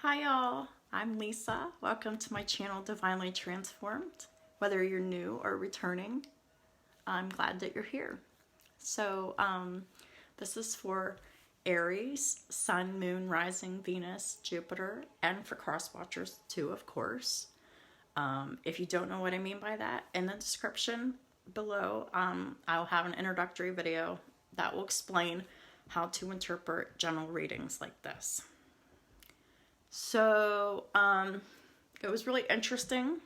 Hi y'all, I'm Lisa. Welcome to my channel Divinely Transformed. Whether you're new or returning, I'm glad that you're here. So this is for Aries, Sun, Moon, Rising, Venus, Jupiter, and for cross watchers too, of course. If you don't know what I mean by that, in the description below, I'll have an introductory video that will explain how to interpret general readings like this. So it was really interesting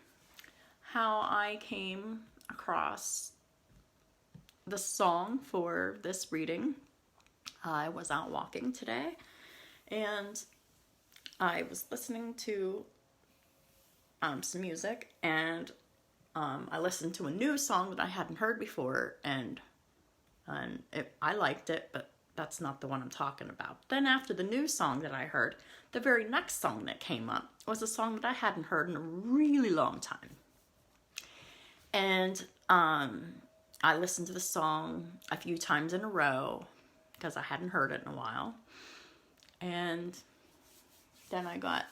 how I came across the song for this reading. I was out walking today and I was listening to some music, and I listened to a new song that I hadn't heard before, and I liked it, but that's not the one I'm talking about. Then after the new song that I heard, the very next song that came up was a song that I hadn't heard in a really long time. And I listened to the song a few times in a row because I hadn't heard it in a while. And then I got,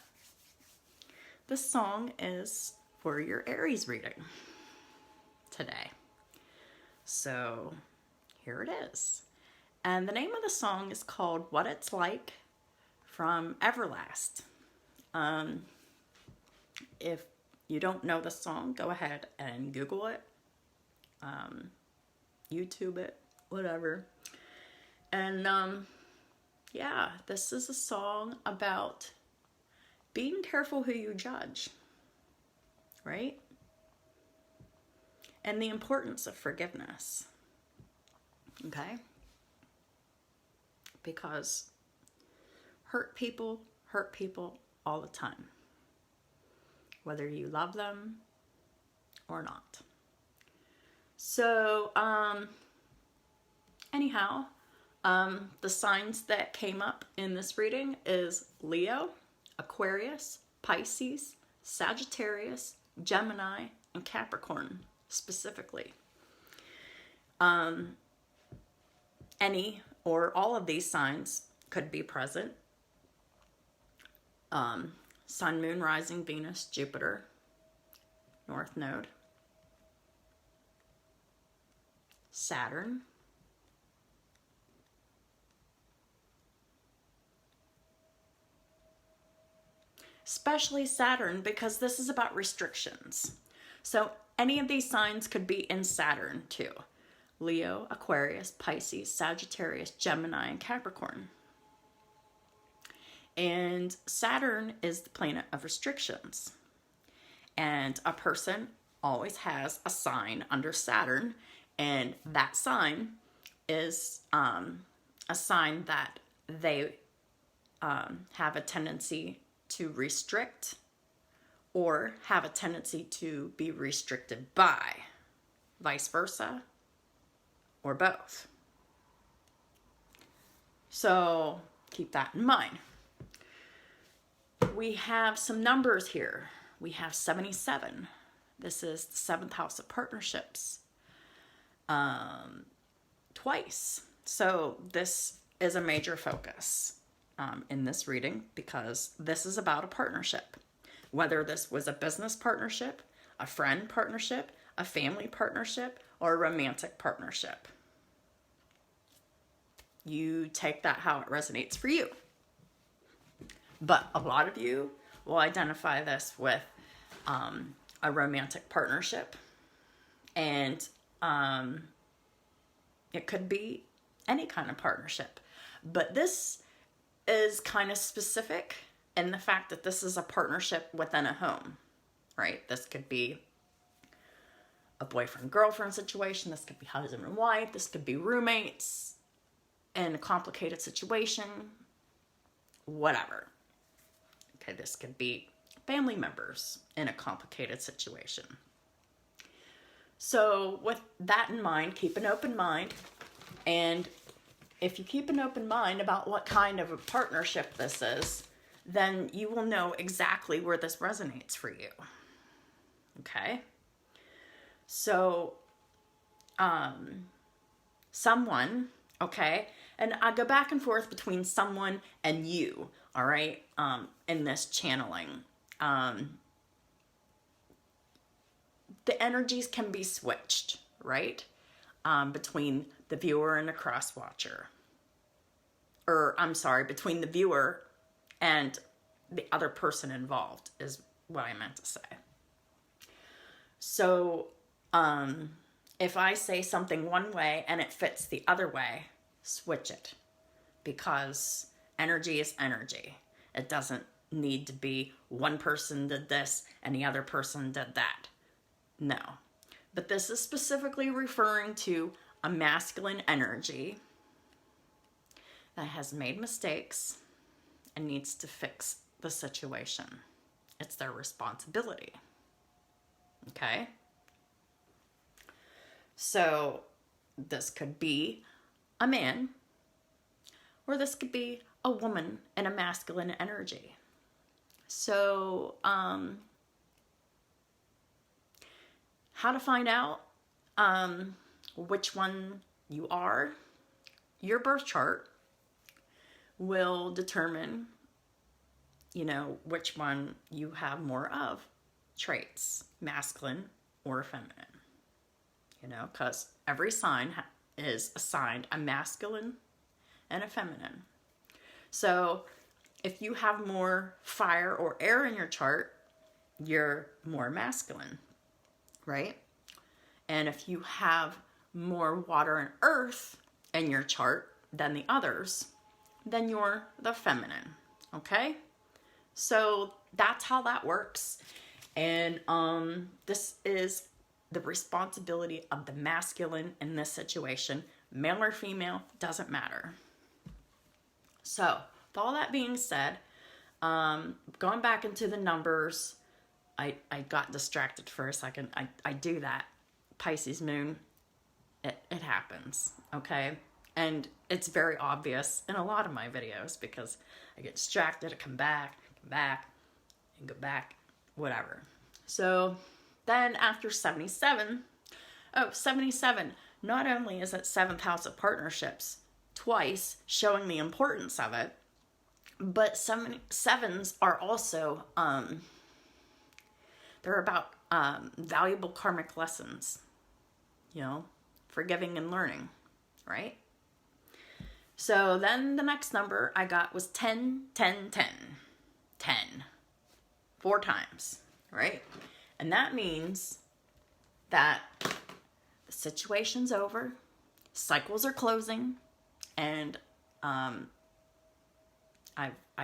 this song is for your Aries reading today. So here it is. And the name of the song is called What It's Like from Everlast. If you don't know the song, go ahead and Google it, YouTube it, whatever. And yeah, this is a song about being careful who you judge, right? And the importance of forgiveness, okay? Because hurt people all the time, whether you love them or not. So anyhow, the signs that came up in this reading is Leo, Aquarius, Pisces, Sagittarius, Gemini, and Capricorn specifically. Any or all of these signs could be present. Sun, Moon, Rising, Venus, Jupiter, North Node, Saturn, especially Saturn, because this is about restrictions. So any of these signs could be in Saturn too. Leo, Aquarius, Pisces, Sagittarius, Gemini, and Capricorn. And Saturn is the planet of restrictions. And a person always has a sign under Saturn, and that sign is a sign that they have a tendency to restrict or have a tendency to be restricted by, vice versa, or both. So keep that in mind. We have some numbers here. We have 77. This is the 7th house of partnerships. Twice. So this is a major focus in this reading, because this is about a partnership. Whether this was a business partnership, a friend partnership, a family partnership, or a romantic partnership. You take that how it resonates for you. But a lot of you will identify this with a romantic partnership. And it could be any kind of partnership. But this is kind of specific in the fact that this is a partnership within a home, right? This could be a boyfriend-girlfriend situation. This could be husband and wife. This could be roommates in a complicated situation, whatever. Okay, this could be family members in a complicated situation. So with that in mind, keep an open mind. And if you keep an open mind about what kind of a partnership this is, then you will know exactly where this resonates for you. Okay? So, someone, okay, And I go back and forth between someone and you, all right, in this channeling. The energies can be switched, right, between the viewer and the cross watcher. Or, I'm sorry, between the viewer and the other person involved is what I meant to say. So, if I say something one way and it fits the other way, switch it. Because energy is energy. It doesn't need to be one person did this and the other person did that. No. But this is specifically referring to a masculine energy that has made mistakes and needs to fix the situation. It's their responsibility. Okay? So this could be a man, or this could be a woman in a masculine energy. So, how to find out which one you are? Your birth chart will determine, which one you have more of traits, masculine or feminine. Because every sign is assigned a masculine and a feminine. So if you have more fire or air in your chart, you're more masculine, right? And if you have more water and earth in your chart than the others, then you're the feminine, okay? So that's how that works. And this is the responsibility of the masculine in this situation. Male or female, doesn't matter. So, with all that being said, going back into the numbers, I got distracted for a second. I do that. Pisces moon, it happens, okay? And it's very obvious in a lot of my videos because I get distracted, I come back, and go back, whatever. So then after 77, not only is it 7th house of partnerships twice, showing the importance of it, but sevens are also, they're about valuable karmic lessons, forgiving and learning, right? So then the next number I got was 10, 10, 10. 10. 4 times, right? And that means that the situation's over, cycles are closing, and I've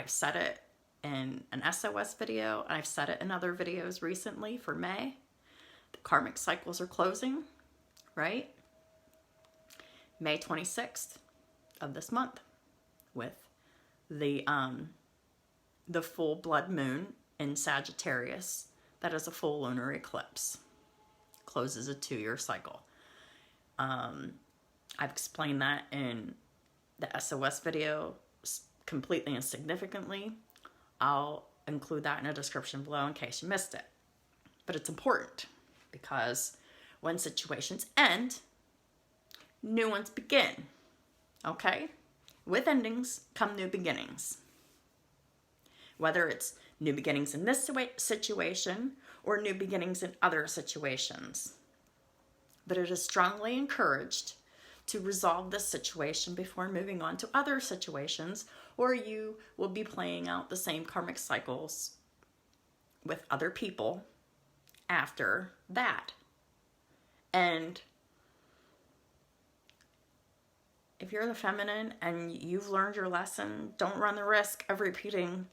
said it in an SOS video, and I've said it in other videos recently for May. The karmic cycles are closing, right? May 26th of this month with the full blood moon in Sagittarius. That is a full lunar eclipse. Closes a 2-year cycle. I've explained that in the SOS video completely and significantly. I'll include that in a description below in case you missed it. But it's important because when situations end, new ones begin. Okay? With endings come new beginnings. Whether it's new beginnings in this situation or new beginnings in other situations. But it is strongly encouraged to resolve this situation before moving on to other situations, or you will be playing out the same karmic cycles with other people after that. And if you're the feminine and you've learned your lesson, don't run the risk of repeating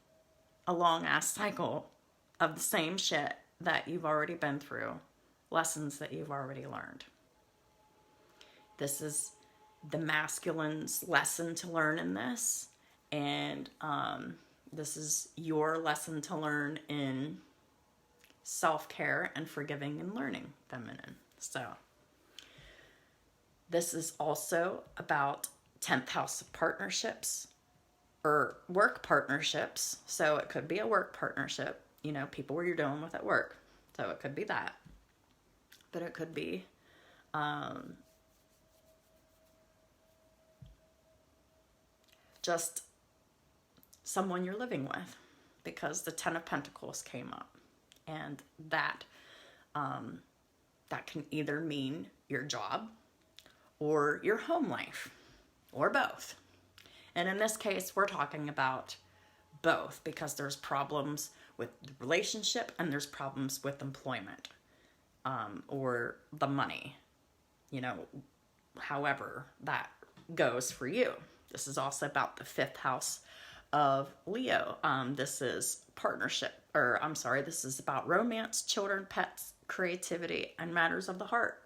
a long-ass cycle of the same shit that you've already been through, lessons that you've already learned. This is the masculine's lesson to learn in this, and this is your lesson to learn in self-care and forgiving and learning, feminine. So this is also about 10th house of partnerships or work partnerships. So it could be a work partnership, people where you're dealing with at work. So it could be that. But it could be just someone you're living with, because the Ten of Pentacles came up, and that can either mean your job or your home life, or both. And in this case, we're talking about both, because there's problems with the relationship and there's problems with employment, or the money, however that goes for you. This is also about the 5th house of Leo. This is this is about romance, children, pets, creativity, and matters of the heart.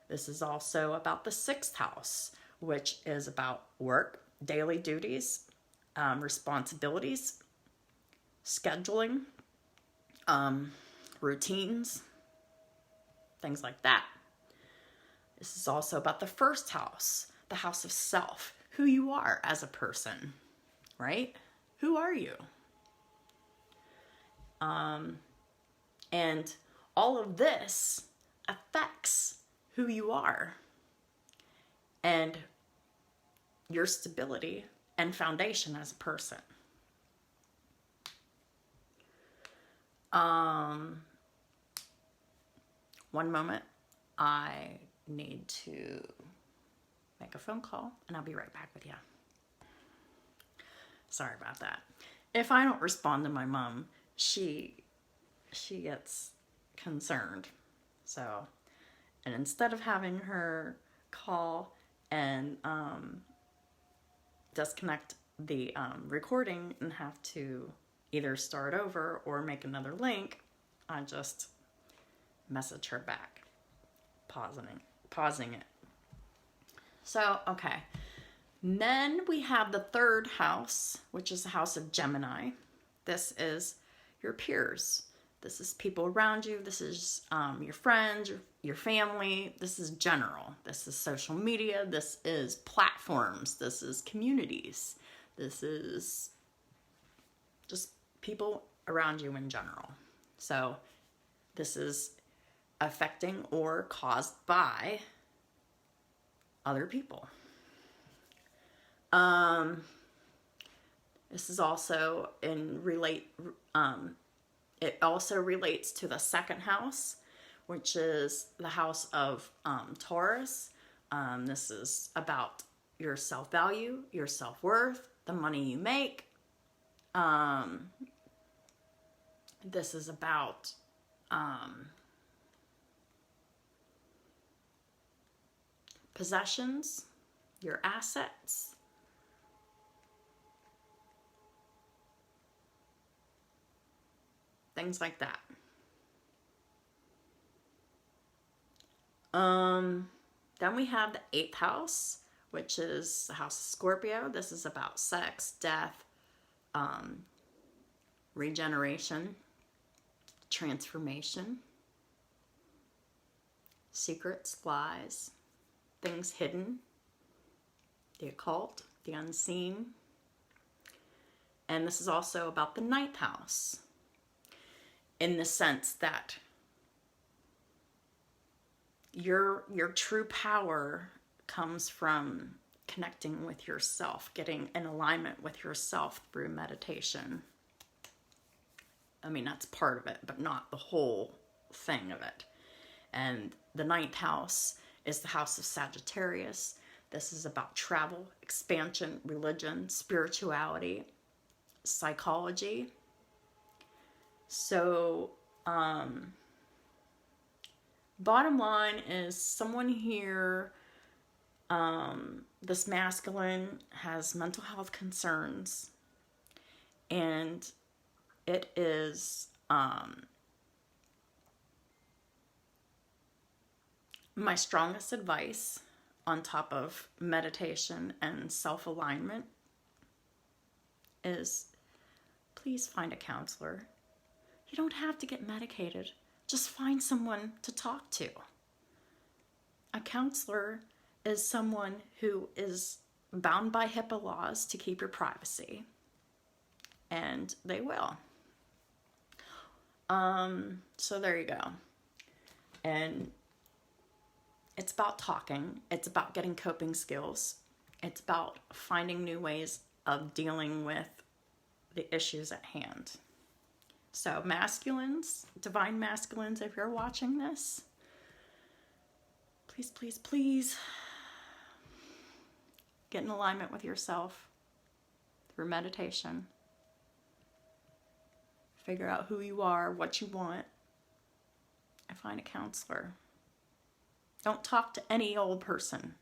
This is also about the 6th house, which is about work, daily duties, responsibilities, scheduling, routines, things like that. This is also about the 1st house, the house of self, who you are as a person, right? Who are you? And all of this affects who you are and your stability and foundation as a person. One moment. I need to make a phone call, and I'll be right back with you. Sorry about that. If I don't respond to my mom, she gets concerned. So, and instead of having her call and disconnect the recording and have to either start over or make another link, I just message her back, pausing it. So, okay. Then we have the 3rd house, which is the house of Gemini. This is your peers. This is people around you. This is your friends, your family. This is general. This is social media. This is platforms. This is communities. This is just people around you in general. So this is affecting or caused by other people. This is also it also relates to the 2nd house, which is the house of Taurus. This is about your self-value, your self-worth, the money you make. This is about possessions, your assets. Things like that. Then we have the 8th house, which is the house of Scorpio. This is about sex, death, regeneration, transformation, secrets, lies, things hidden, the occult, the unseen. And this is also about the 9th house, in the sense that your true power comes from connecting with yourself, getting in alignment with yourself through meditation. I mean, that's part of it, but not the whole thing of it. And the 9th house is the house of Sagittarius. This is about travel, expansion, religion, spirituality, psychology. So, bottom line is someone here, this masculine has mental health concerns, and it is, my strongest advice on top of meditation and self-alignment is please find a counselor. You don't have to get medicated. Just find someone to talk to. A counselor is someone who is bound by HIPAA laws to keep your privacy. And they will. So there you go. And it's about talking. It's about getting coping skills. It's about finding new ways of dealing with the issues at hand. So masculines, divine masculines, if you're watching this, please, please, please get in alignment with yourself through meditation. Figure out who you are, what you want, and find a counselor. Don't talk to any old person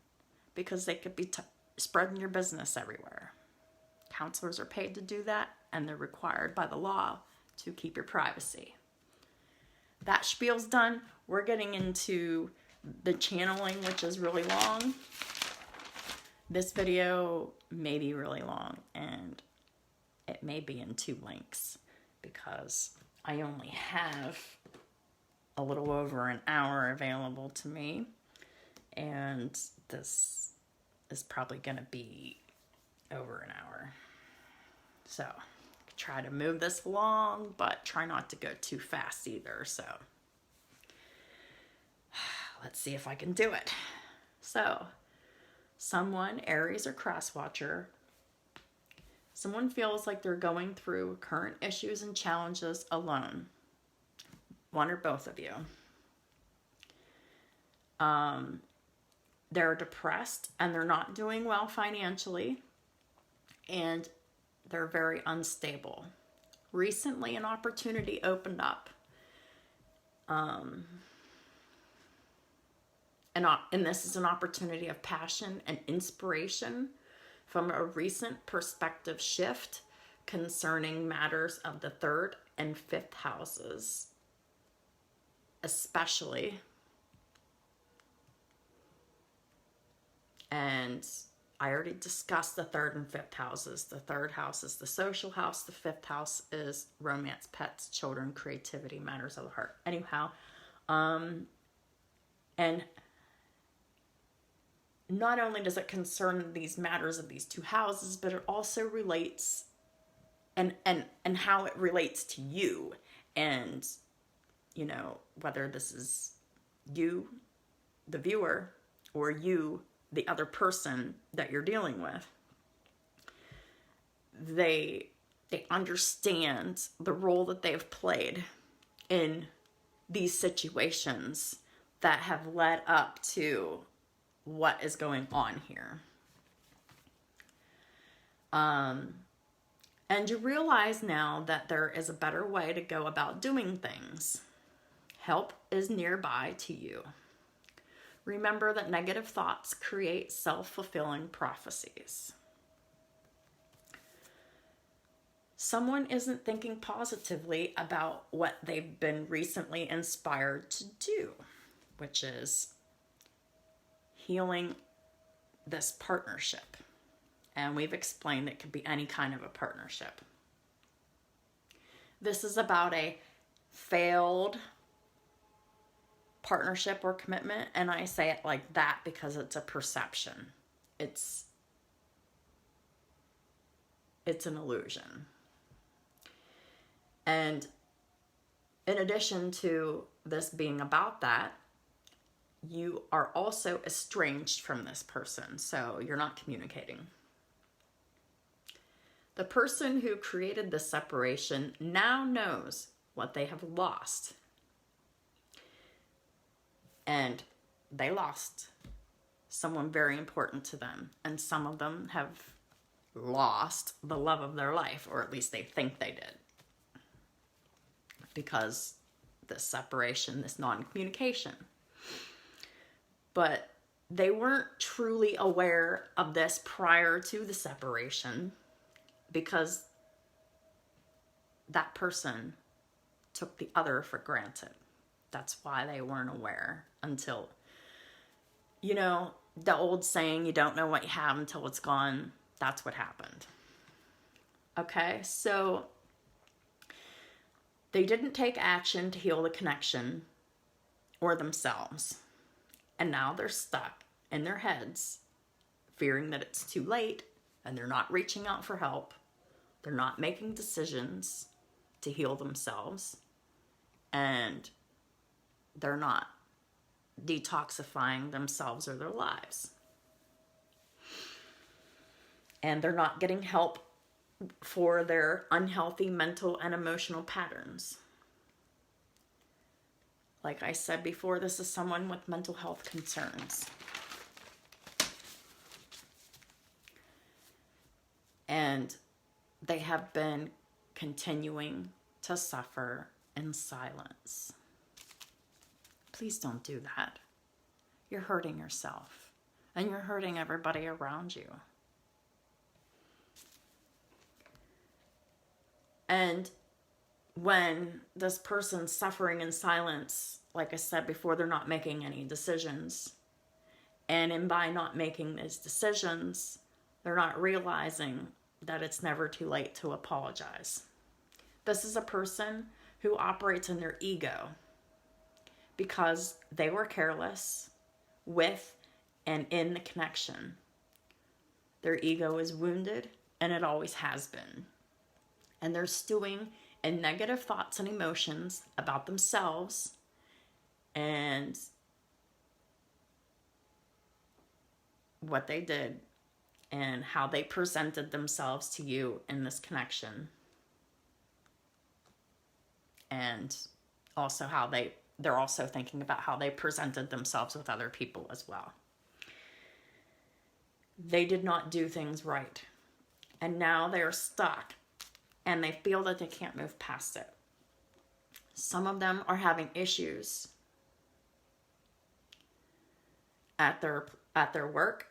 because they could be spreading your business everywhere. Counselors are paid to do that, and they're required by the law to keep your privacy. That spiel's done. We're getting into the channeling, which is really long. This video may be really long, and it may be in 2 links because I only have a little over an hour available to me, and this is probably going to be over an hour. So try to move this along, but try not to go too fast either. So let's see if I can do it. So someone, Aries or cross watcher, someone feels like they're going through current issues and challenges alone. One or both of you. They're depressed and they're not doing well financially, and they're very unstable. Recently, an opportunity opened up. And this is an opportunity of passion and inspiration from a recent perspective shift concerning matters of the 3rd and 5th houses, especially. And I already discussed the 3rd and 5th houses. The 3rd house is the social house. The 5th house is romance, pets, children, creativity, matters of the heart. Anyhow, and not only does it concern these matters of these 2 houses, but it also relates and how it relates to you. And, you know, whether this is you, the viewer, or you, the other person that you're dealing with, they understand the role that they've played in these situations that have led up to what is going on here. And you realize now that there is a better way to go about doing things. Help is nearby to you. Remember that negative thoughts create self-fulfilling prophecies. Someone isn't thinking positively about what they've been recently inspired to do, which is healing this partnership. And we've explained it could be any kind of a partnership. This is about a failed partnership or commitment, and I say it like that because it's a perception. It's an illusion. And in addition to this being about that, you are also estranged from this person, so you're not communicating. The person who created this separation now knows what they have lost. And they lost someone very important to them. And some of them have lost the love of their life, or at least they think they did. Because this separation, this non-communication. But they weren't truly aware of this prior to the separation, because that person took the other for granted. That's why they weren't aware until, you know, the old saying, you don't know what you have until it's gone. That's what happened. Okay, so they didn't take action to heal the connection or themselves. And now they're stuck in their heads, fearing that it's too late, and they're not reaching out for help. They're not making decisions to heal themselves. And they're not detoxifying themselves or their lives. and they're not getting help for their unhealthy mental and emotional patterns. Like I said before, this is someone with mental health concerns. And they have been continuing to suffer in silence. Please don't do that. You're hurting yourself, and you're hurting everybody around you. And when this person's suffering in silence, like I said before, they're not making any decisions. And by not making these decisions, they're not realizing that it's never too late to apologize. This is a person who operates in their ego because they were careless with and in the connection. Their ego is wounded, and it always has been. And they're stewing in negative thoughts and emotions about themselves and what they did and how they presented themselves to you in this connection. And also how they're also thinking about how they presented themselves with other people as well. They did not do things right. And now they are stuck. And they feel that they can't move past it. Some of them are having issues at their work.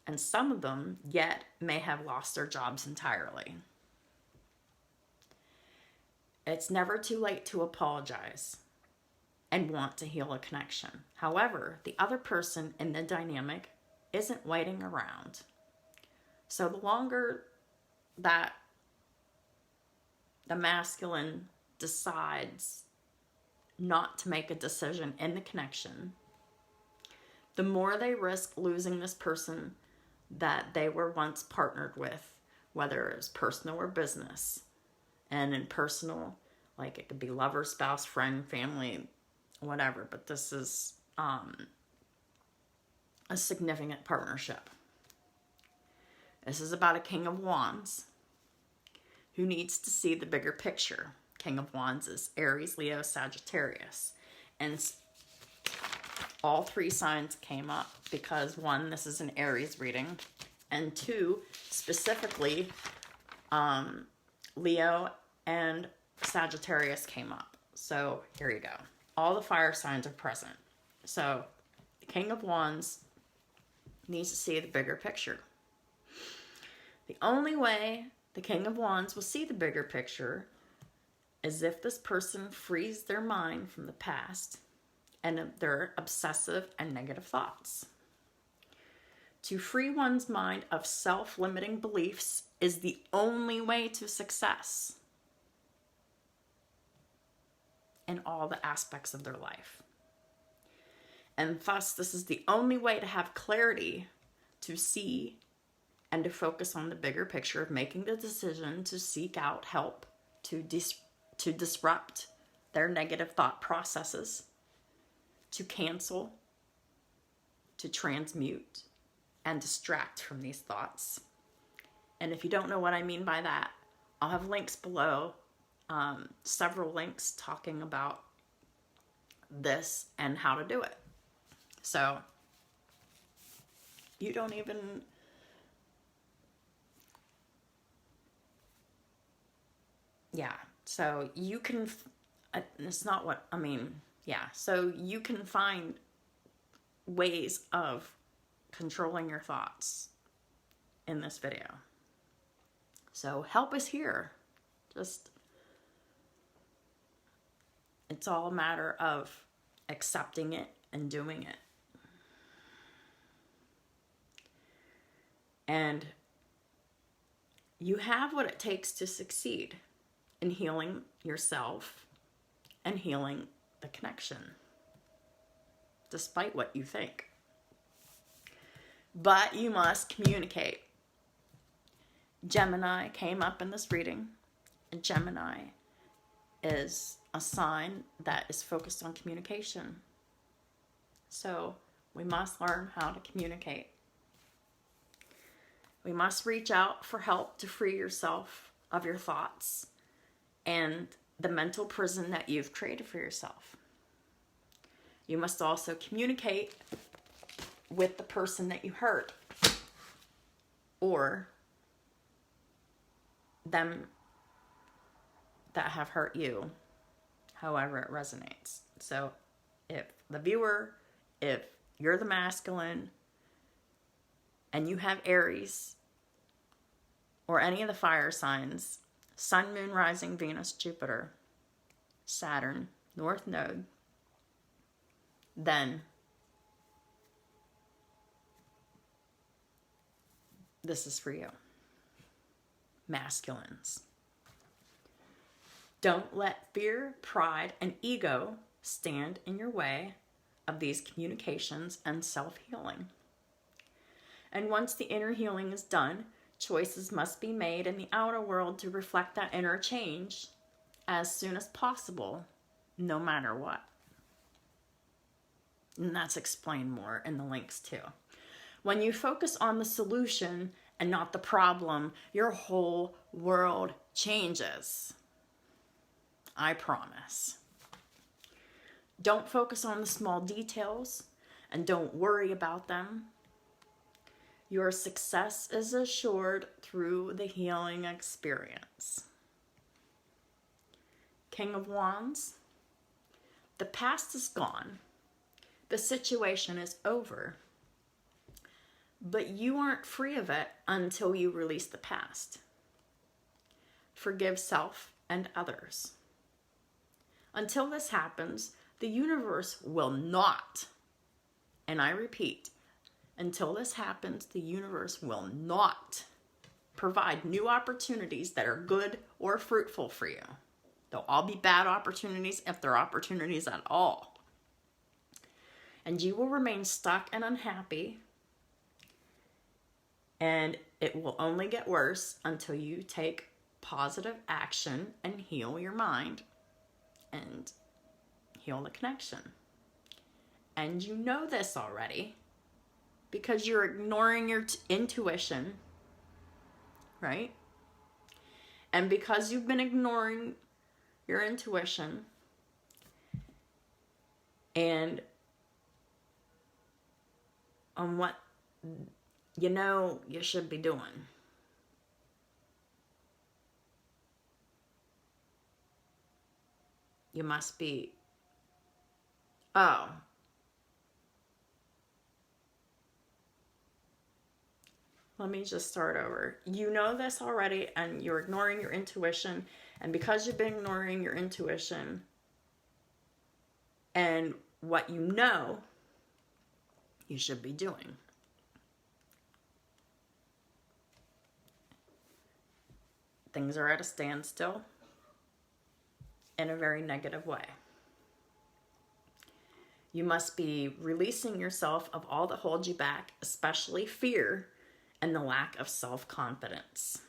And some of them yet may have lost their jobs entirely. It's never too late to apologize and want to heal a connection. However, the other person in the dynamic isn't waiting around. So the longer that the masculine decides not to make a decision in the connection, the more they risk losing this person that they were once partnered with, whether it was personal or business. And in personal, like it could be lover, spouse, friend, family, whatever. But this is a significant partnership. This is about a King of Wands who needs to see the bigger picture. King of Wands is Aries, Leo, Sagittarius. And all three signs came up because one, this is an Aries reading, and two, specifically, Leo and Sagittarius came up. So here you go. All the fire signs are present. So the King of Wands needs to see the bigger picture. The only way the King of Wands will see the bigger picture is if this person frees their mind from the past and their obsessive and negative thoughts. To free one's mind of self-limiting beliefs is the only way to success in all the aspects of their life. And thus, this is the only way to have clarity to see and to focus on the bigger picture of making the decision to seek out help to disrupt their negative thought processes, to cancel, to transmute, and distract from these thoughts. And if you don't know what I mean by that, I'll have links below, several links talking about this and how to do it. So you don't even... Yeah, so you can... It's not what... I mean, yeah. So you can find ways of controlling your thoughts in this video. So help is here. Just... It's all a matter of accepting it and doing it. And you have what it takes to succeed in healing yourself and healing the connection, despite what you think. But you must communicate. Gemini came up in this reading. And Gemini is a sign that is focused on communication. So we must learn how to communicate. We must reach out for help to free yourself of your thoughts and the mental prison that you've created for yourself. You must also communicate with the person that you hurt or them that have hurt you, however it resonates. So if the viewer, if you're the masculine and you have Aries or any of the fire signs, Sun, Moon, Rising, Venus, Jupiter, Saturn, North Node, then this is for you. Masculines. Don't let fear, pride, and ego stand in your way of these communications and self-healing. And once the inner healing is done, choices must be made in the outer world to reflect that inner change as soon as possible, no matter what. And that's explained more in the links too. When you focus on the solution and not the problem, your whole world changes. I promise. Don't focus on the small details and don't worry about them. Your success is assured through the healing experience. King of Wands. The past is gone. The situation is over. But you aren't free of it until you release the past. Forgive self and others. Until this happens, the universe will not, and I repeat, until this happens, the universe will not provide new opportunities that are good or fruitful for you. They'll all be bad opportunities if they're opportunities at all. And you will remain stuck and unhappy. And it will only get worse until you take positive action and heal your mind and heal the connection. And you know this already because you're ignoring your intuition, right? And because you've been ignoring your intuition and on what you know you should be doing. You must be, let me just start over. You know this already and you're ignoring your intuition. And because you've been ignoring your intuition and what you know you should be doing. Things are at a standstill in a very negative way. You must be releasing yourself of all that holds you back, especially fear and the lack of self-confidence.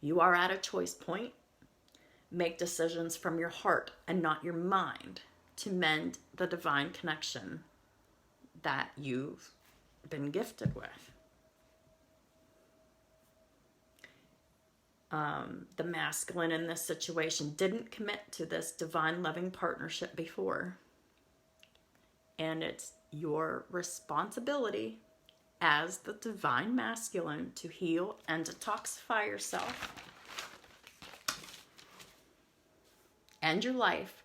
You are at a choice point. Make decisions from your heart and not your mind to mend the divine connection that you've been gifted with. The masculine in this situation didn't commit to this divine loving partnership before. And it's your responsibility as the divine masculine to heal and detoxify yourself and your life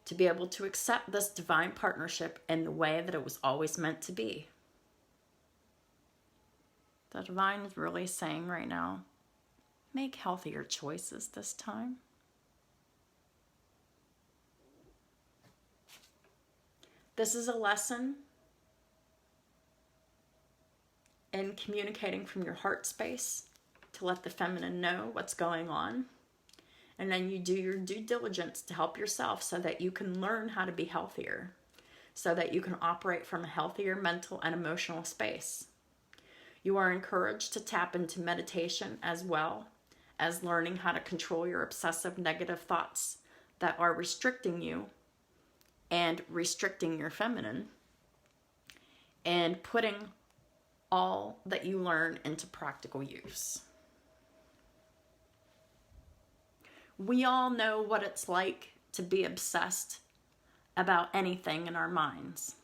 to be able to accept this divine partnership in the way that it was always meant to be. The divine is really saying right now, make healthier choices this time. This is a lesson in communicating from your heart space to let the feminine know what's going on. And then you do your due diligence to help yourself so that you can learn how to be healthier, so that you can operate from a healthier mental and emotional space. You are encouraged to tap into meditation as well as learning how to control your obsessive negative thoughts that are restricting you and restricting your feminine, and putting all that you learn into practical use. We all know what it's like to be obsessed about anything in our minds,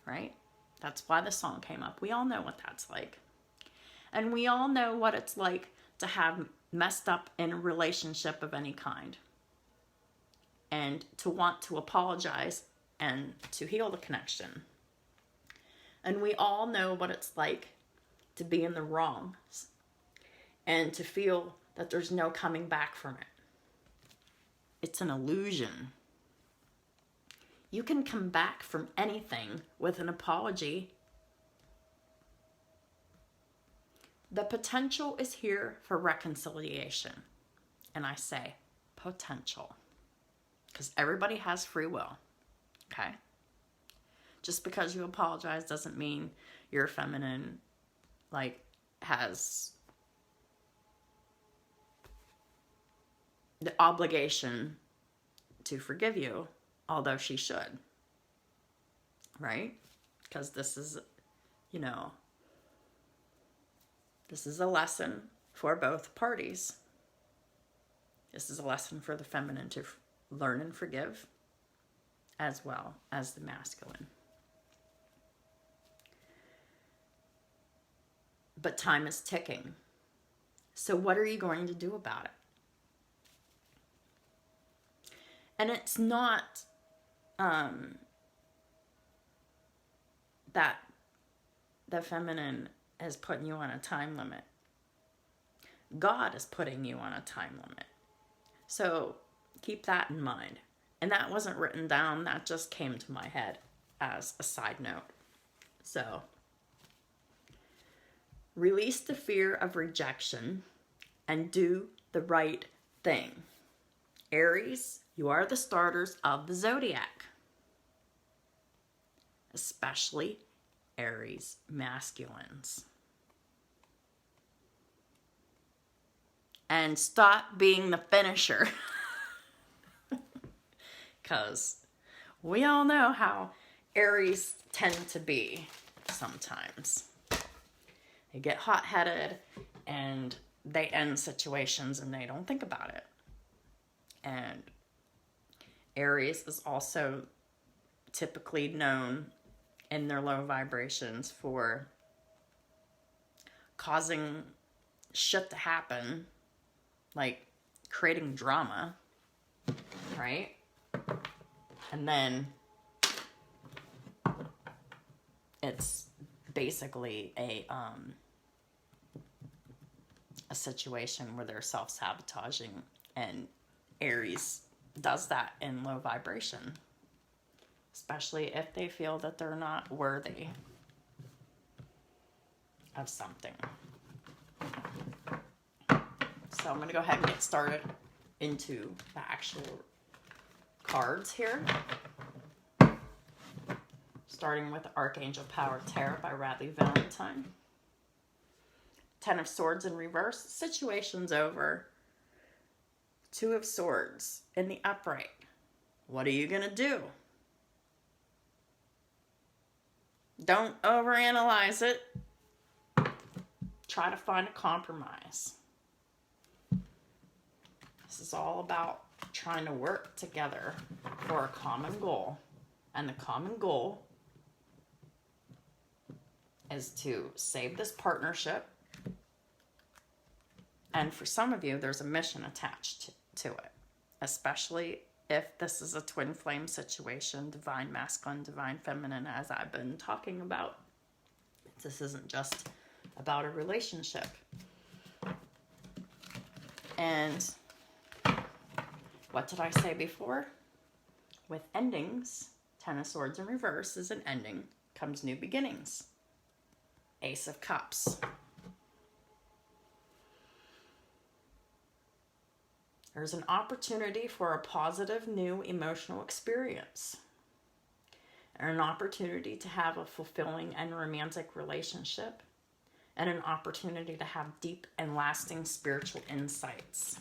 right? That's why the song came up. We all know what that's like. And we all know what it's like to have messed up in a relationship of any kind. And to want to apologize and to heal the connection. And we all know what it's like to be in the wrong and to feel that there's no coming back from it. It's an illusion. You can come back from anything with an apology. The potential is here for reconciliation. And I say potential. Because everybody has free will. Okay? Just because you apologize doesn't mean your feminine, has the obligation to forgive you, although she should. Right? Because this is, this is a lesson for both parties. This is a lesson for the feminine to learn and forgive, as well as the masculine. But time is ticking. So what are you going to do about it? And it's not that the feminine is putting you on a time limit. God is putting you on a time limit. So keep that in mind. And that wasn't written down. That just came to my head as a side note. So release the fear of rejection and do the right thing. Aries, you are the starters of the zodiac. Especially Aries masculines. And stop being the finisher. Because we all know how Aries tend to be sometimes. They get hot-headed and they end situations and they don't think about it. And Aries is also typically known in their low vibrations for causing shit to happen, like creating drama, right? And then it's basically a situation where they're self-sabotaging, and Aries does that in low vibration, especially if they feel that they're not worthy of something. So I'm going to go ahead and get started into the actual cards here. Starting with Archangel Power Tarot by Radley Valentine. Ten of Swords in reverse. Situation's over. Two of Swords in the upright. What are you going to do? Don't overanalyze it. Try to find a compromise. This is all about trying to work together for a common goal. And the common goal is to save this partnership. And for some of you, there's a mission attached to it, especially if this is a twin flame situation, divine masculine, divine feminine, as I've been talking about. This isn't just about a relationship. And what did I say before? With endings, Ten of Swords in reverse is an ending, comes new beginnings. Ace of Cups. There's an opportunity for a positive new emotional experience. And an opportunity to have a fulfilling and romantic relationship. And an opportunity to have deep and lasting spiritual insights.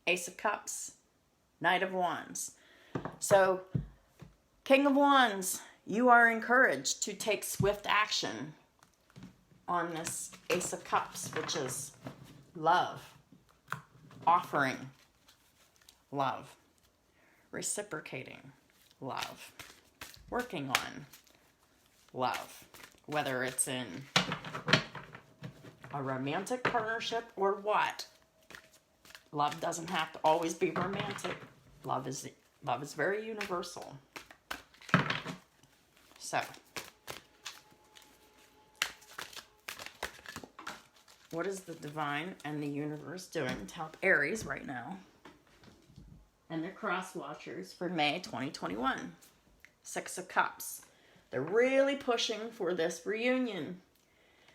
Ace of Cups. Knight of Wands. So, King of Wands, you are encouraged to take swift action on this Ace of Cups, which is love, offering love, reciprocating love, working on love, whether it's in a romantic partnership or what. Love doesn't have to always be romantic. Love is very universal. So, what is the divine and the universe doing to help Aries right now and their cross watchers for May 2021? Six of Cups. They're really pushing for this reunion.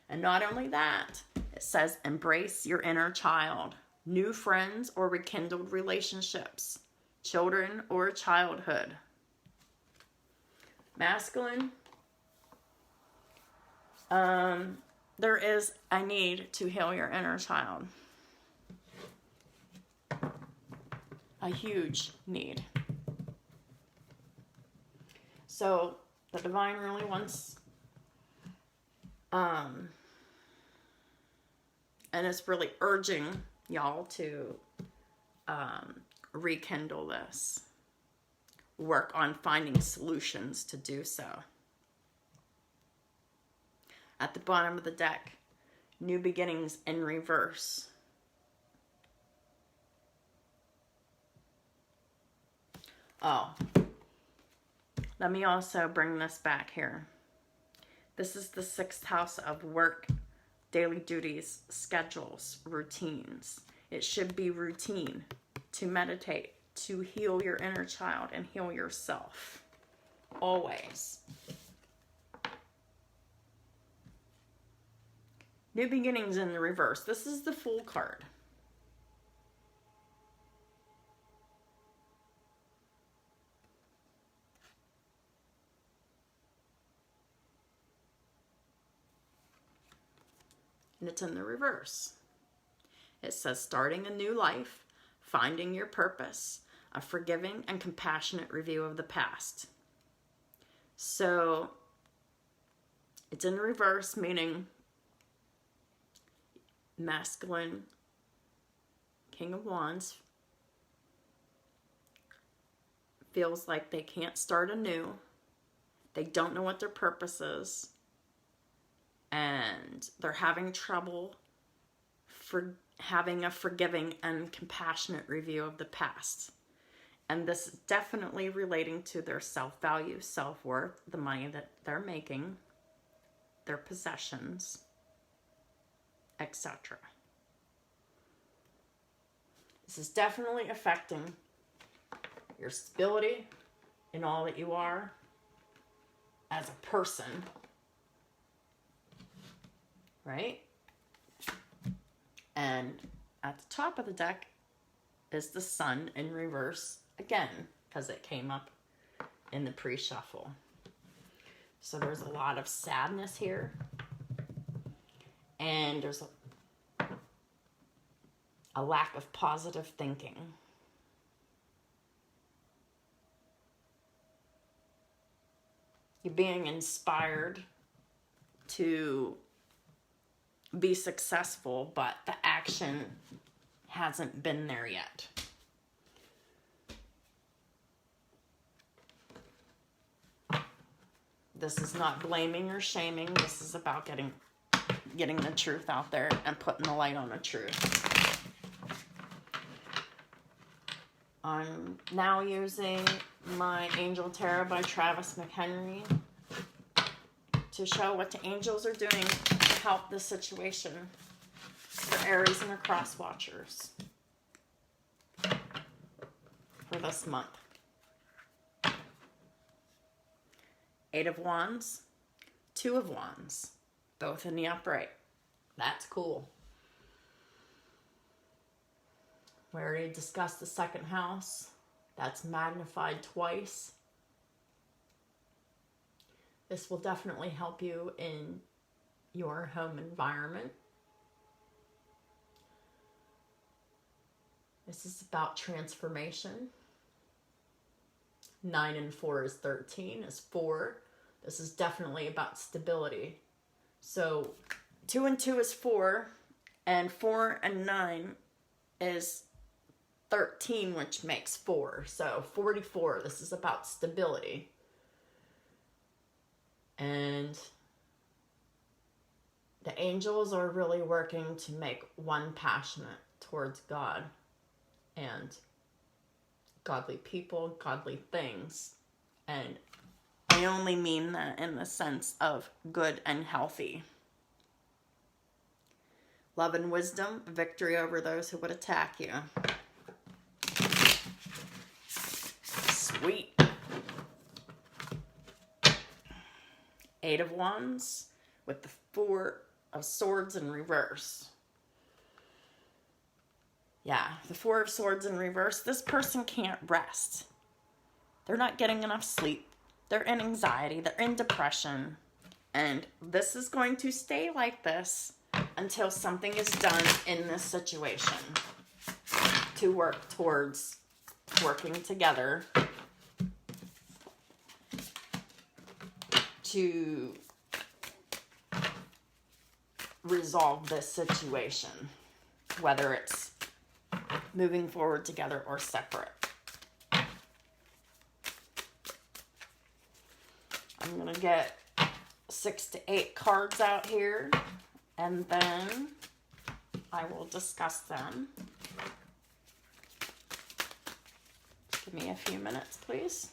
And not only that, it says embrace your inner child, new friends or rekindled relationships, children or childhood. Masculine, there is a need to heal your inner child. A huge need. So the divine really wants, and it's really urging y'all to rekindle this. Work on finding solutions to do so. At the bottom of the deck, new beginnings in reverse. Oh, let me also bring this back here. This is the 6th house of work, daily duties, schedules, routines. It should be routine to meditate, to heal your inner child and heal yourself. Always. New beginnings in the reverse. This is the Fool card. And it's in the reverse. It says starting a new life, finding your purpose, a forgiving and compassionate review of the past. So it's in the reverse, meaning masculine, King of Wands, feels like they can't start anew. They don't know what their purpose is. And they're having trouble for having a forgiving and compassionate review of the past. And this is definitely relating to their self-value, self-worth, the money that they're making, their possessions, etc. This is definitely affecting your stability in all that you are as a person, right? And at the top of the deck is the Sun in reverse again, because it came up in the pre-shuffle. So there's a lot of sadness here. And there's a lack of positive thinking. You're being inspired to be successful, but the action hasn't been there yet. This is not blaming or shaming. This is about getting the truth out there and putting the light on the truth. I'm now using my Angel Tarot by Travis McHenry to show what the angels are doing to help the situation for Aries and their cross watchers for this month. 8 of Wands, 2 of Wands, both in the upright. That's cool. We already discussed the 2nd house. That's magnified twice. This will definitely help you in your home environment. This is about transformation. 9 and 4 is 13, is 4. This is definitely about stability. So 2 and 2 is 4, and 4 and 9 is 13, which makes 4. So 44, this is about stability. And the angels are really working to make one passionate towards God and godly people, godly things. And I only mean that in the sense of good and healthy. Love and wisdom, victory over those who would attack you. Sweet. 8 of Wands with the 4 of Swords in reverse. Yeah, the 4 of Swords in reverse. This person can't rest. They're not getting enough sleep. They're in anxiety. They're in depression. And this is going to stay like this until something is done in this situation to work towards working together to resolve this situation, whether it's moving forward together or separate. I'm going to get 6 to 8 cards out here, and then I will discuss them. Give me a few minutes, please.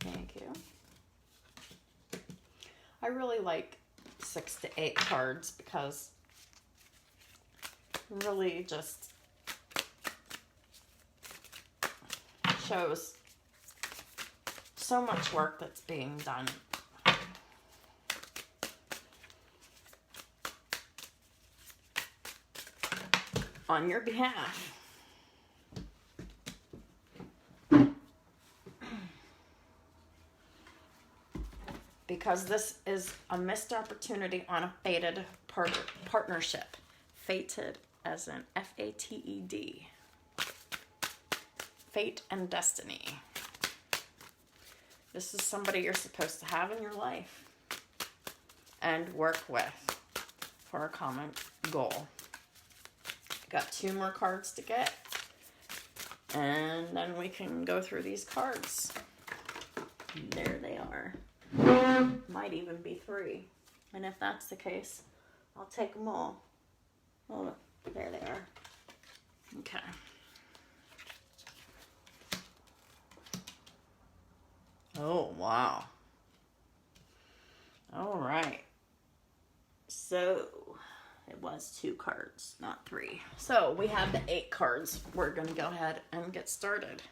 Thank you. I really like 6 to 8 cards because it really just shows so much work that's being done on your behalf. Because this is a missed opportunity on a fated partnership. Fated as in F-A-T-E-D. Fate and destiny. This is somebody you're supposed to have in your life and work with for a common goal. Got 2 more cards to get, and then we can go through these cards. There they are. Might even be 3. And if that's the case, I'll take them all. Oh, there they are. Okay. Oh, wow. All right. So, it was 2 cards, not 3. So, we have the 8 cards. We're going to go ahead and get started.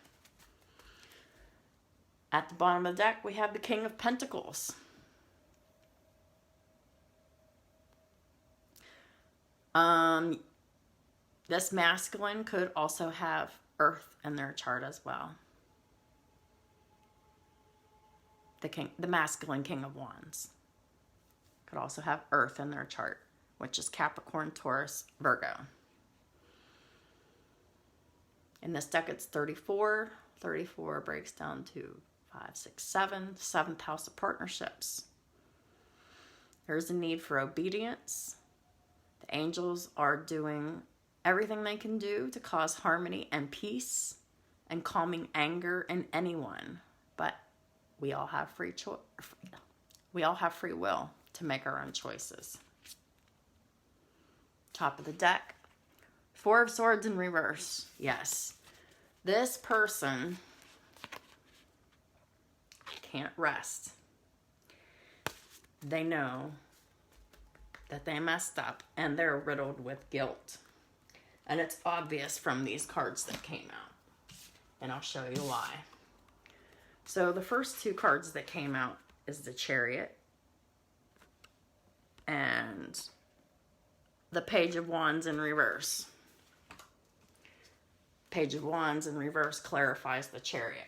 At the bottom of the deck, we have the King of Pentacles. This masculine could also have Earth in their chart as well. The masculine King of Wands could also have Earth in their chart, which is Capricorn, Taurus, Virgo. In this deck, it's 34. 34 breaks down to 5, 6, 7. 7th house of partnerships. There's a need for obedience. The angels are doing everything they can do to cause harmony and peace and calming anger in anyone. But we all have free will to make our own choices. Top of the deck, 4 of Swords in reverse. Yes, this person can't rest. They know that they messed up and they're riddled with guilt. And it's obvious from these cards that came out. And I'll show you why. So the first 2 cards that came out is the Chariot and the Page of Wands in reverse. Page of Wands in reverse clarifies the Chariot.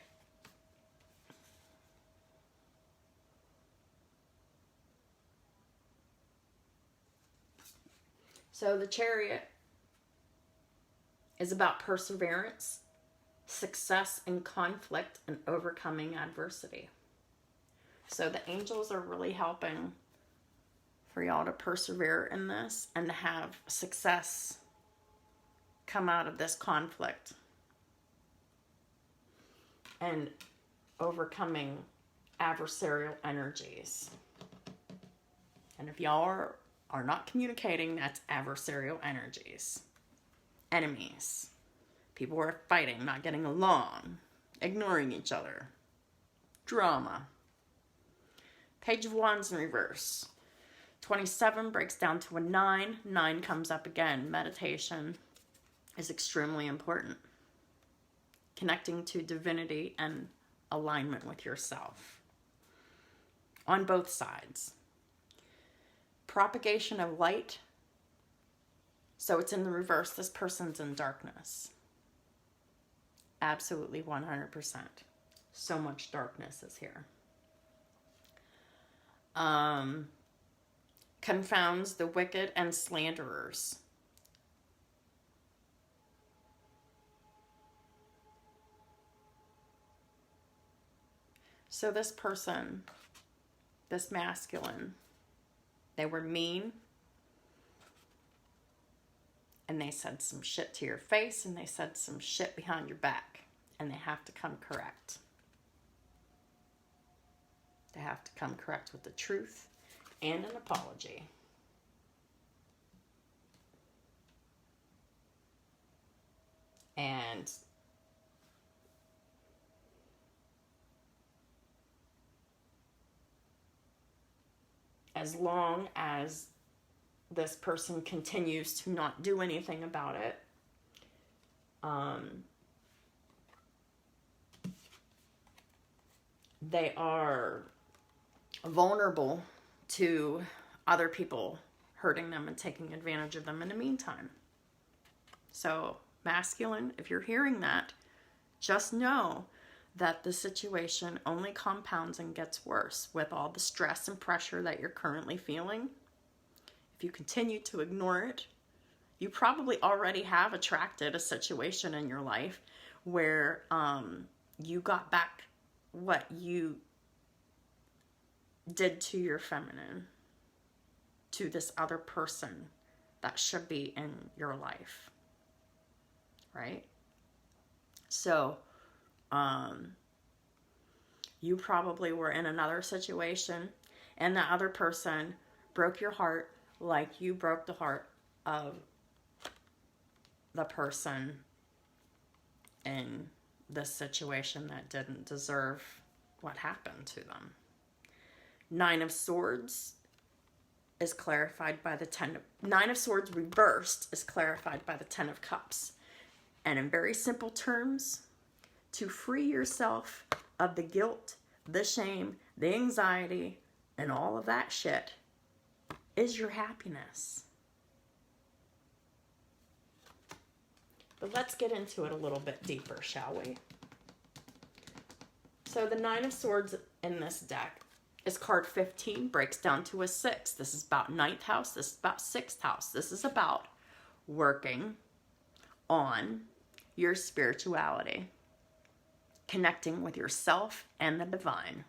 So the Chariot is about perseverance, success in conflict, and overcoming adversity. So the angels are really helping for y'all to persevere in this and to have success come out of this conflict and overcoming adversarial energies. And if y'all are not communicating, that's adversarial energies. Enemies. People who are fighting, not getting along, ignoring each other. Drama. Page of Wands in reverse. 27 breaks down to a 9. 9 comes up again. Meditation is extremely important. Connecting to divinity and alignment with yourself. On both sides. Propagation of light. So it's in the reverse. This person's in darkness. Absolutely 100%. So much darkness is here. Confounds the wicked and slanderers. So this person, this masculine, they were mean. And they said some shit to your face, and they said some shit behind your back. And they have to come correct. They have to come correct with the truth and an apology. And as long as this person continues to not do anything about it, they are vulnerable to other people hurting them and taking advantage of them in the meantime. So, masculine, if you're hearing that, just know that the situation only compounds and gets worse with all the stress and pressure that you're currently feeling. If you continue to ignore it, you probably already have attracted a situation in your life where you got back what you did to your feminine, to this other person that should be in your life, right? So, you probably were in another situation and the other person broke your heart like you broke the heart of the person in this situation that didn't deserve what happened to them. 9 of Swords is clarified by the 10 of... 9 of Swords reversed is clarified by the 10 of Cups. And in very simple terms, to free yourself of the guilt, the shame, the anxiety, and all of that shit is your happiness. But let's get into it a little bit deeper, shall we? So the 9 of Swords in this deck is card 15, breaks down to a 6. This is about 9th house. This is about 6th house. This is about working on your spirituality, connecting with yourself and the divine.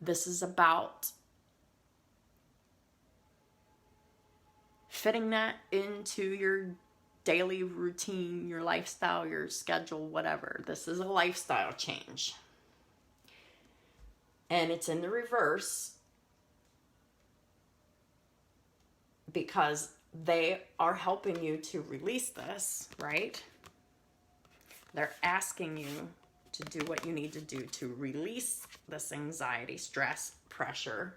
This is about fitting that into your daily routine, your lifestyle, your schedule, whatever. This is a lifestyle change. And it's in the reverse because they are helping you to release this, right? They're asking you to do what you need to do to release this anxiety, stress, pressure.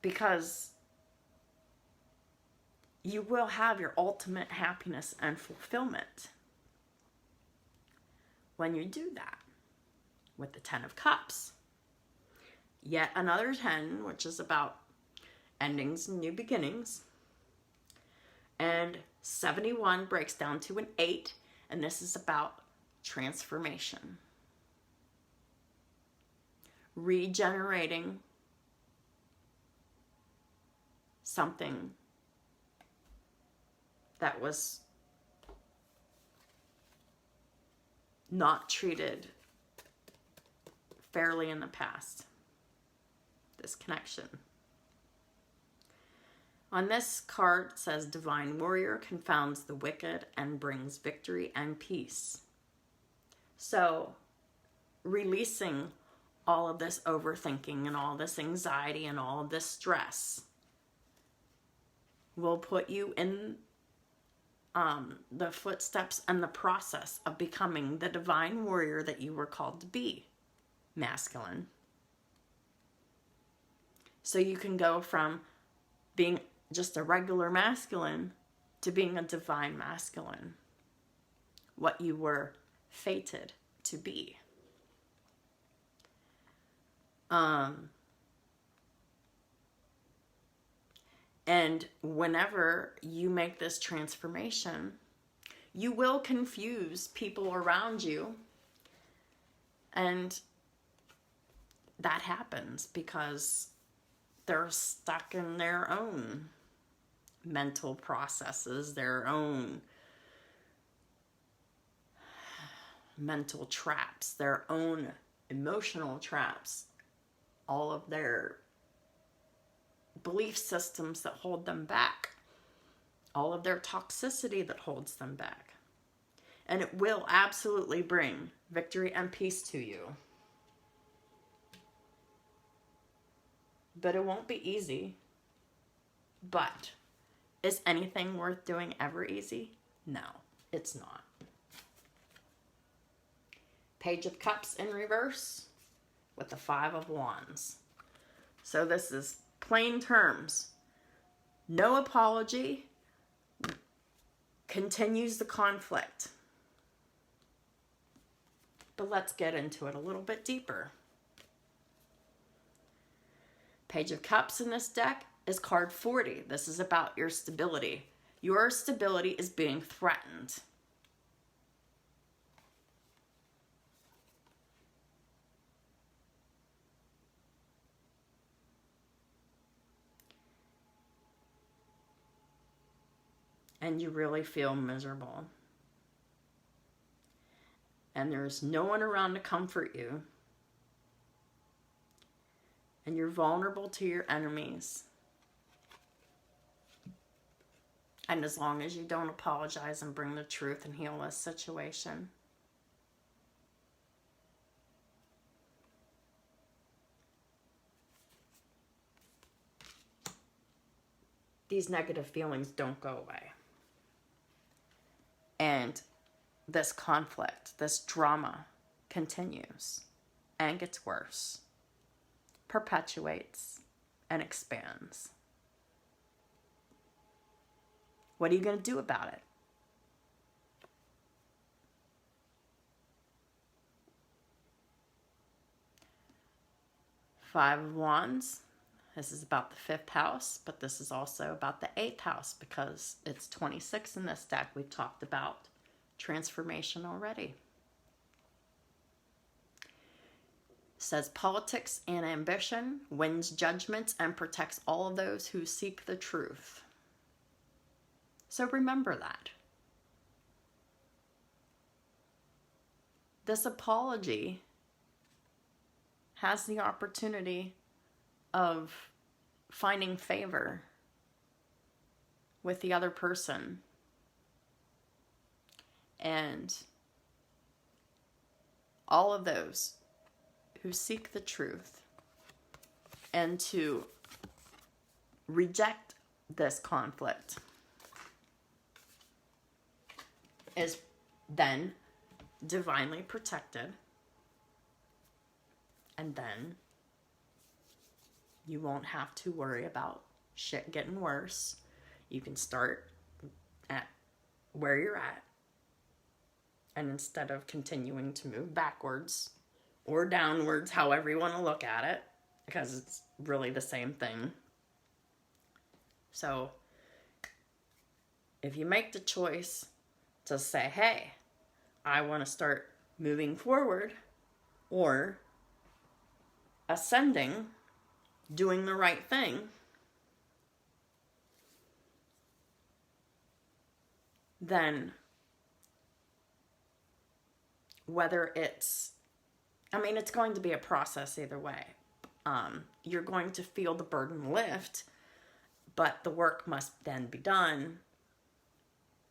Because you will have your ultimate happiness and fulfillment when you do that with the 10 of Cups. Yet another 10, which is about endings and new beginnings. And 71 breaks down to an 8, and this is about transformation. Regenerating something that was not treated fairly in the past. This connection. On this card, it says, Divine Warrior confounds the wicked and brings victory and peace. So, releasing all of this overthinking and all this anxiety and all of this stress will put you in the footsteps and the process of becoming the divine warrior that you were called to be, masculine. So you can go from being just a regular masculine to being a divine masculine, what you were fated to be. And whenever you make this transformation, you will confuse people around you. And that happens because they're stuck in their own mental processes, their own mental traps, their own emotional traps, all of their belief systems that hold them back, all of their toxicity that holds them back. And it will absolutely bring victory and peace to you. But it won't be easy. But is anything worth doing ever easy? No, it's not. Page of Cups in reverse with the Five of Wands. So this is plain terms. No apology continues the conflict. But let's get into it a little bit deeper. Page of Cups in this deck is card 40. This is about your stability. Your stability is being threatened. And you really feel miserable. And there's no one around to comfort you. And you're vulnerable to your enemies. And as long as you don't apologize and bring the truth and heal this situation, these negative feelings don't go away. And this conflict, this drama continues and gets worse, perpetuates, and expands. What are you going to do about it? Five of Wands. This is about the 5th house, but this is also about the 8th house because it's 26 in this deck. We've talked about transformation already. It says politics and ambition wins judgments and protects all of those who seek the truth. So remember that. This apology has the opportunity of finding favor with the other person. And all of those who seek the truth and to reject this conflict is then divinely protected. And then you won't have to worry about shit getting worse. You can start at where you're at. And instead of continuing to move backwards or downwards, however you want to look at it, because it's really the same thing. So if you make the choice to say, hey, I want to start moving forward or ascending, doing the right thing, then whether it's, I mean, it's going to be a process either way. You're going to feel the burden lift, but the work must then be done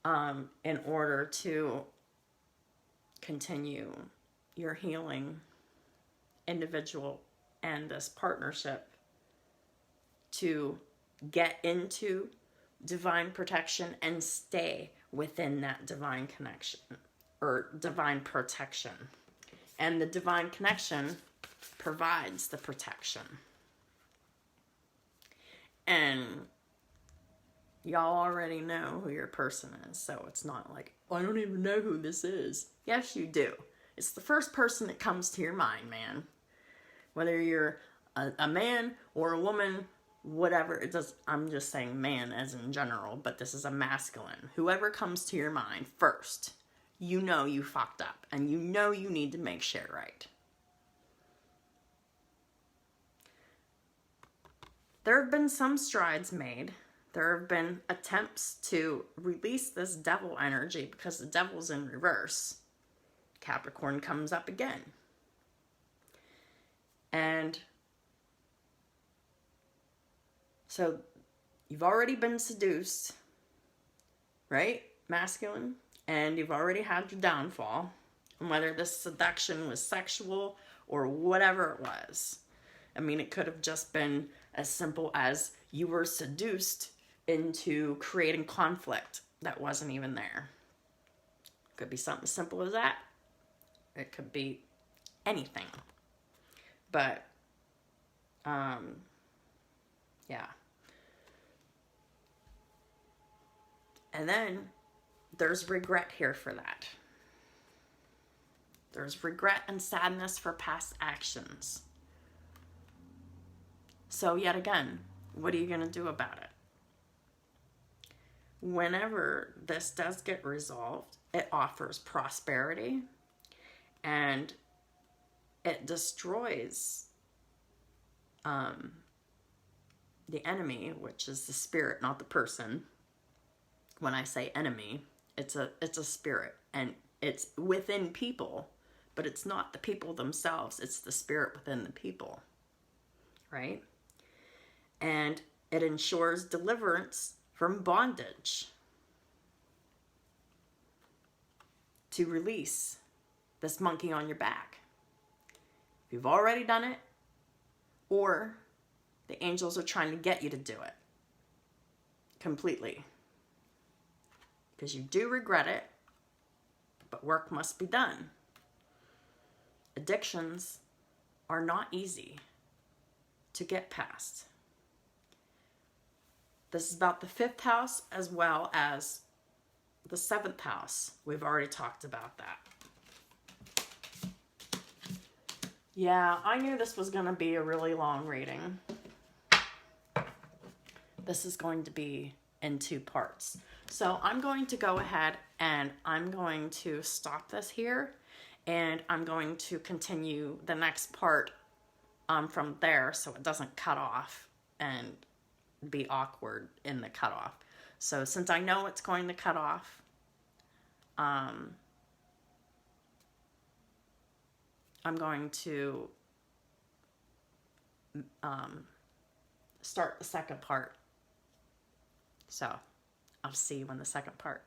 in order to continue your healing, individual and this partnership, to get into divine protection and stay within that divine connection or divine protection. And the divine connection provides the protection. And y'all already know who your person is, so it's not like, I don't even know who this is. Yes, you do. It's the first person that comes to your mind, man. Whether you're a man or a woman, whatever, it does. I'm just saying man as in general, but this is a masculine. Whoever comes to your mind first, you know you fucked up, and you know you need to make shit right. There have been some strides made. There have been attempts to release this devil energy because the devil's in reverse. Capricorn comes up again. And so you've already been seduced, right? Masculine. And you've already had your downfall. And whether this seduction was sexual or whatever it was. I mean, it could have just been as simple as you were seduced into creating conflict that wasn't even there. Could be something simple as that. It could be anything. But, yeah. And then there's regret here for that. There's regret and sadness for past actions. So yet again, what are you going to do about it? Whenever this does get resolved, it offers prosperity and it destroys the enemy, which is the spirit, not the person. When I say enemy, it's a spirit, and it's within people, but it's not the people themselves. It's the spirit within the people, right? And it ensures deliverance from bondage to release this monkey on your back. If you've already done it, or the angels are trying to get you to do it completely. Because you do regret it, but work must be done. Addictions are not easy to get past. This is about the 5th house as well as the 7th house. We've already talked about that. Yeah, I knew this was going to be a really long reading. This is going to be in 2 parts. So I'm going to go ahead and I'm going to stop this here, and I'm going to continue the next part from there so it doesn't cut off and be awkward in the cutoff. So since I know it's going to cut off, I'm going to start the second part. So I'll see you in the second part.